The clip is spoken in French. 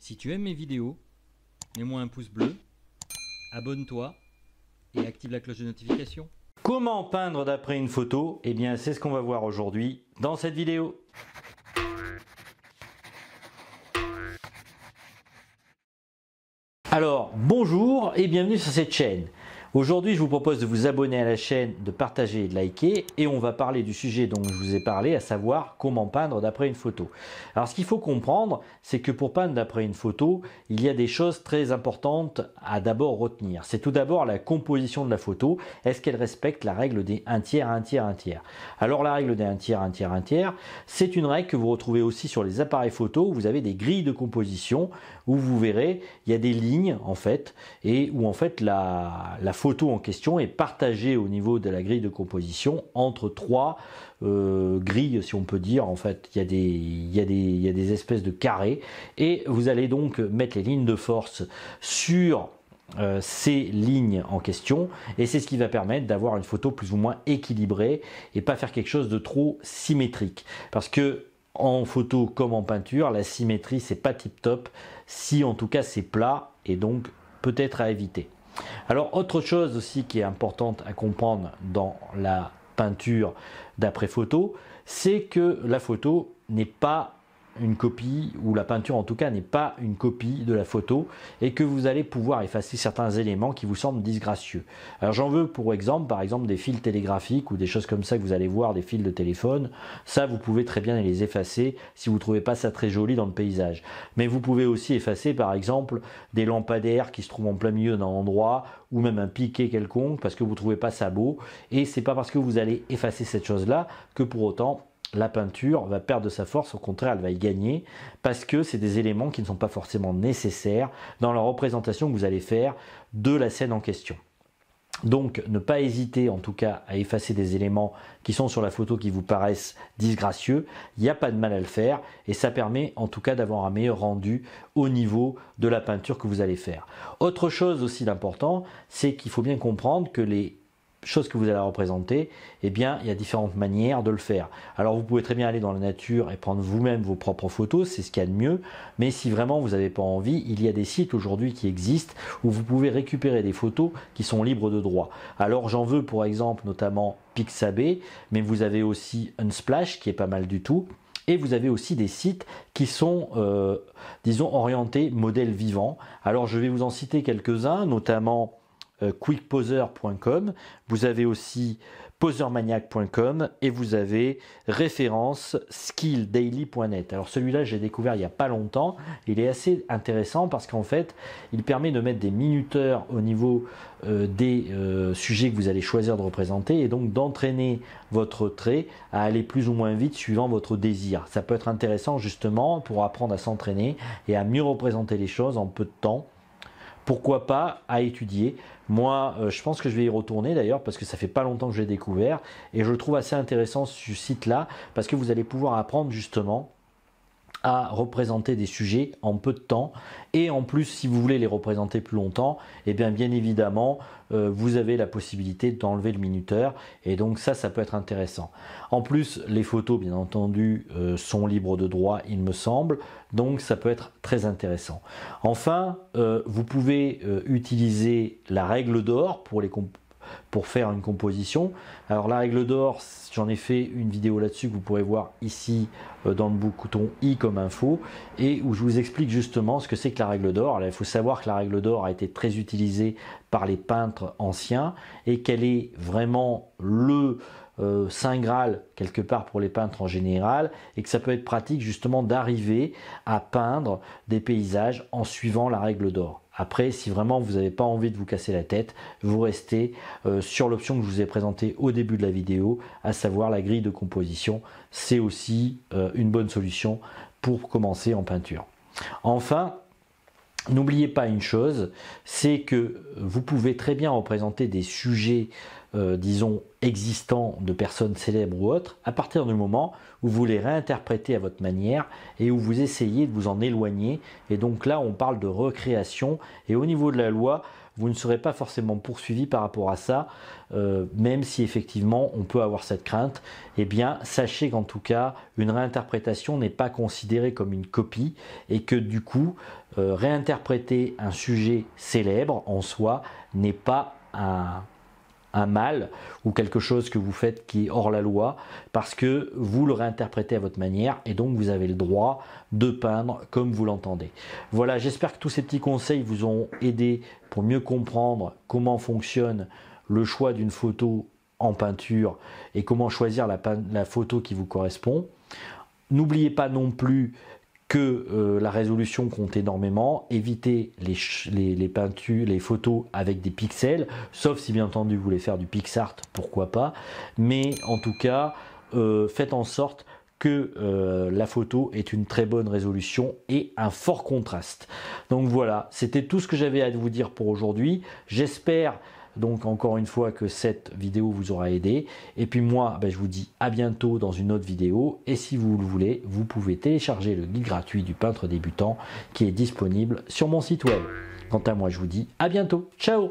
Si tu aimes mes vidéos, mets-moi un pouce bleu, abonne-toi et active la cloche de notification. Comment peindre d'après une photo? Eh bien, c'est ce qu'on va voir aujourd'hui dans cette vidéo. Alors, bonjour et bienvenue sur cette chaîne. Aujourd'hui, je vous propose de vous abonner à la chaîne, de partager et de liker, et on va parler du sujet dont je vous ai parlé, à savoir comment peindre d'après une photo. Alors, ce qu'il faut comprendre, c'est que pour peindre d'après une photo, il y a des choses très importantes à d'abord retenir. C'est tout d'abord la composition de la photo. Est-ce qu'elle respecte la règle des 1 tiers, 1 tiers, 1 tiers? Alors, la règle des 1 tiers, 1 tiers, 1 tiers, c'est une règle que vous retrouvez aussi sur les appareils photo où vous avez des grilles de composition où vous verrez, il y a des lignes en fait, et où en fait la photo en question est partagée au niveau de la grille de composition entre trois grilles, si on peut dire. En fait, il y a des espèces de carrés, et vous allez donc mettre les lignes de force sur ces lignes en question, et c'est ce qui va permettre d'avoir une photo plus ou moins équilibrée et pas faire quelque chose de trop symétrique, parce que en photo comme en peinture, la symétrie c'est pas tip top, si en tout cas c'est plat, et donc peut-être à éviter. Alors, autre chose aussi qui est importante à comprendre dans la peinture d'après photo, c'est que la photo n'est pas une copie, ou la peinture en tout cas n'est pas une copie de la photo, et que vous allez pouvoir effacer certains éléments qui vous semblent disgracieux. Alors j'en veux pour exemple, par exemple des fils télégraphiques ou des choses comme ça que vous allez voir, des fils de téléphone, ça vous pouvez très bien les effacer si vous ne trouvez pas ça très joli dans le paysage. Mais vous pouvez aussi effacer par exemple des lampadaires qui se trouvent en plein milieu d'un endroit, ou même un piquet quelconque parce que vous ne trouvez pas ça beau, et c'est pas parce que vous allez effacer cette chose là que pour autant la peinture va perdre de sa force. Au contraire, elle va y gagner, parce que c'est des éléments qui ne sont pas forcément nécessaires dans la représentation que vous allez faire de la scène en question. Donc ne pas hésiter en tout cas à effacer des éléments qui sont sur la photo qui vous paraissent disgracieux. Il n'y a pas de mal à le faire, et ça permet en tout cas d'avoir un meilleur rendu au niveau de la peinture que vous allez faire. Autre chose aussi d'important, c'est qu'il faut bien comprendre que les chose que vous allez représenter, eh bien, il y a différentes manières de le faire. Alors, vous pouvez très bien aller dans la nature et prendre vous-même vos propres photos, c'est ce qu'il y a de mieux. Mais si vraiment vous n'avez pas envie, il y a des sites aujourd'hui qui existent où vous pouvez récupérer des photos qui sont libres de droit. Alors, j'en veux pour exemple notamment Pixabay, mais vous avez aussi Unsplash qui est pas mal du tout. Et vous avez aussi des sites qui sont, disons, orientés modèle vivant. Alors, je vais vous en citer quelques-uns, notamment quickposer.com, vous avez aussi posermaniac.com, et vous avez référence skilldaily.net. Alors celui-là, j'ai découvert il n'y a pas longtemps. Il est assez intéressant parce qu'en fait, il permet de mettre des minuteurs au niveau des sujets que vous allez choisir de représenter, et donc d'entraîner votre trait à aller plus ou moins vite suivant votre désir. Ça peut être intéressant justement pour apprendre à s'entraîner et à mieux représenter les choses en peu de temps. Pourquoi pas à étudier. Moi, je pense que je vais y retourner d'ailleurs, parce que ça fait pas longtemps que je l'ai découvert, et je le trouve assez intéressant ce site-là, parce que vous allez pouvoir apprendre justement à représenter des sujets en peu de temps, et en plus si vous voulez les représenter plus longtemps, et bien évidemment vous avez la possibilité d'enlever le minuteur, et donc ça peut être intéressant. En plus les photos bien entendu sont libres de droit, il me semble, donc ça peut être très intéressant. Enfin vous pouvez utiliser la règle d'or pour faire une composition. Alors la règle d'or, j'en ai fait une vidéo là-dessus que vous pourrez voir ici dans le bouton i comme info, et où je vous explique justement ce que c'est que la règle d'or. Alors il faut savoir que la règle d'or a été très utilisée par les peintres anciens, et qu'elle est vraiment le Saint Graal quelque part pour les peintres en général, et que ça peut être pratique justement d'arriver à peindre des paysages en suivant la règle d'or. Après, si vraiment vous n'avez pas envie de vous casser la tête, vous restez sur l'option que je vous ai présentée au début de la vidéo, à savoir la grille de composition. C'est aussi une bonne solution pour commencer en peinture. Enfin, n'oubliez pas une chose, c'est que vous pouvez très bien représenter des sujets disons existants de personnes célèbres ou autres, à partir du moment où vous les réinterprétez à votre manière et où vous essayez de vous en éloigner. Et donc là on parle de recréation, et au niveau de la loi vous ne serez pas forcément poursuivi par rapport à ça, même si effectivement on peut avoir cette crainte. Eh bien sachez qu'en tout cas une réinterprétation n'est pas considérée comme une copie, et que du coup réinterpréter un sujet célèbre en soi n'est pas un mal ou quelque chose que vous faites qui est hors la loi, parce que vous le réinterprétez à votre manière et donc vous avez le droit de peindre comme vous l'entendez. Voilà, j'espère que tous ces petits conseils vous ont aidé pour mieux comprendre comment fonctionne le choix d'une photo en peinture et comment choisir la photo qui vous correspond. N'oubliez pas non plus que la résolution compte énormément. Évitez les peintures, les photos avec des pixels, sauf si bien entendu vous voulez faire du pixart, pourquoi pas. Mais en tout cas, faites en sorte que la photo ait une très bonne résolution et un fort contraste. Donc voilà, c'était tout ce que j'avais à vous dire pour aujourd'hui. J'espère donc encore une fois que cette vidéo vous aura aidé. Et puis moi, je vous dis à bientôt dans une autre vidéo. Et si vous le voulez, vous pouvez télécharger le guide gratuit du peintre débutant qui est disponible sur mon site web. Quant à moi, je vous dis à bientôt. Ciao!